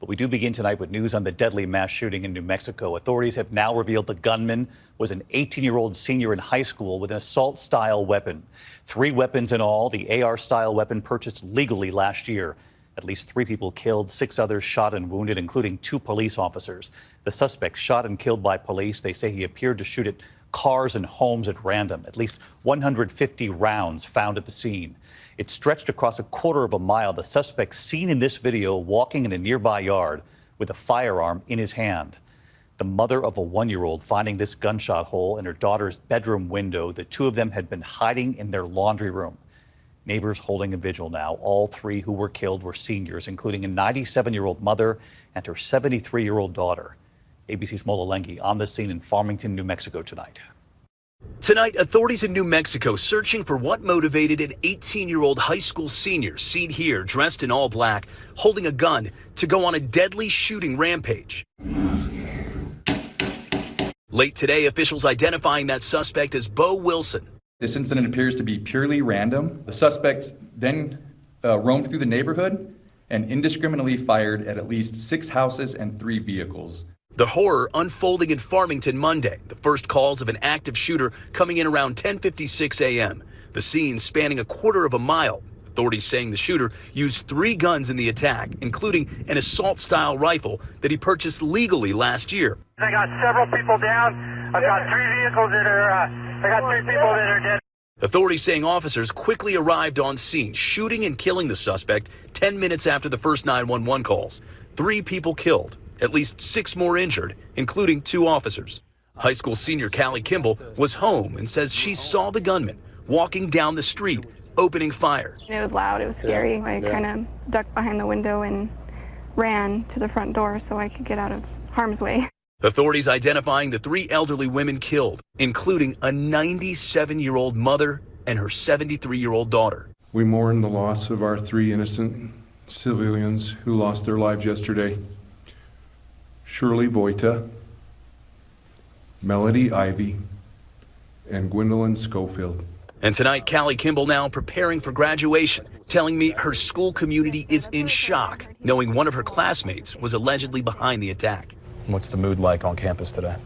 But we do begin tonight with news on the deadly mass shooting in New Mexico. Authorities have now revealed the gunman was an 18-year-old senior in high school with an assault-style weapon. 3 weapons in all, the AR-style weapon purchased legally last year. At least 3 people killed, 6 others shot and wounded, including 2 police officers. The suspect shot and killed by police. They say he appeared to shoot at cars and homes at random. At least 150 rounds found at the scene. It stretched across a quarter of a mile. The suspect seen in this video walking in a nearby yard with a firearm in his hand. The mother of a 1-year-old finding this gunshot hole in her daughter's bedroom window. The 2 of them had been hiding in their laundry room. Neighbors holding a vigil now. All 3 who were killed were seniors, including a 97-year-old mother and her 73-year-old daughter. ABC's Mola Lenghi on the scene in Farmington, New Mexico tonight. Tonight, authorities in New Mexico searching for what motivated an 18-year-old high school senior, seen here dressed in all black, holding a gun to go on a deadly shooting rampage. Late today, officials identifying that suspect as Bo Wilson. This incident appears to be purely random. The suspect then roamed through the neighborhood and indiscriminately fired at least 6 houses and 3 vehicles. The horror unfolding in Farmington Monday. The first calls of an active shooter coming in around 10:56 a.m. The scene spanning a quarter of a mile. Authorities saying the shooter used 3 guns in the attack, including an assault-style rifle that he purchased legally last year. I got several people down. I've got 3 vehicles that are, I got 3 people that are dead. Authorities saying officers quickly arrived on scene, shooting and killing the suspect 10 minutes after the first 911 calls. 3 people killed, at least 6 more injured, including 2 officers. High school senior Callie Kimball was home and says she saw the gunman walking down the street, opening fire. It was loud, it was scary. I kind of ducked behind the window and ran to the front door so I could get out of harm's way. Authorities identifying the 3 elderly women killed, including a 97-year-old mother and her 73-year-old daughter. We mourn the loss of our 3 innocent civilians who lost their lives yesterday. Shirley Voita, Melody Ivy, and Gwendolyn Schofield. And tonight, Callie Kimball now preparing for graduation, telling me her school community is in shock, knowing one of her classmates was allegedly behind the attack. What's the mood like on campus today?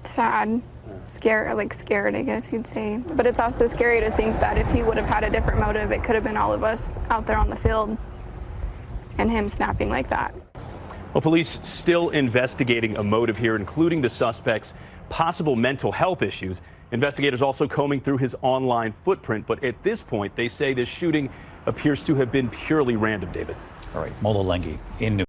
Sad, scared, I guess you'd say. But it's also scary to think that if he would have had a different motive, it could have been all of us out there on the field and him snapping like that. Well, police still investigating a motive here, including the suspect's possible mental health issues. Investigators also combing through his online footprint, but at this point, they say this shooting appears to have been purely random, David. All right, Mola Lenghi in New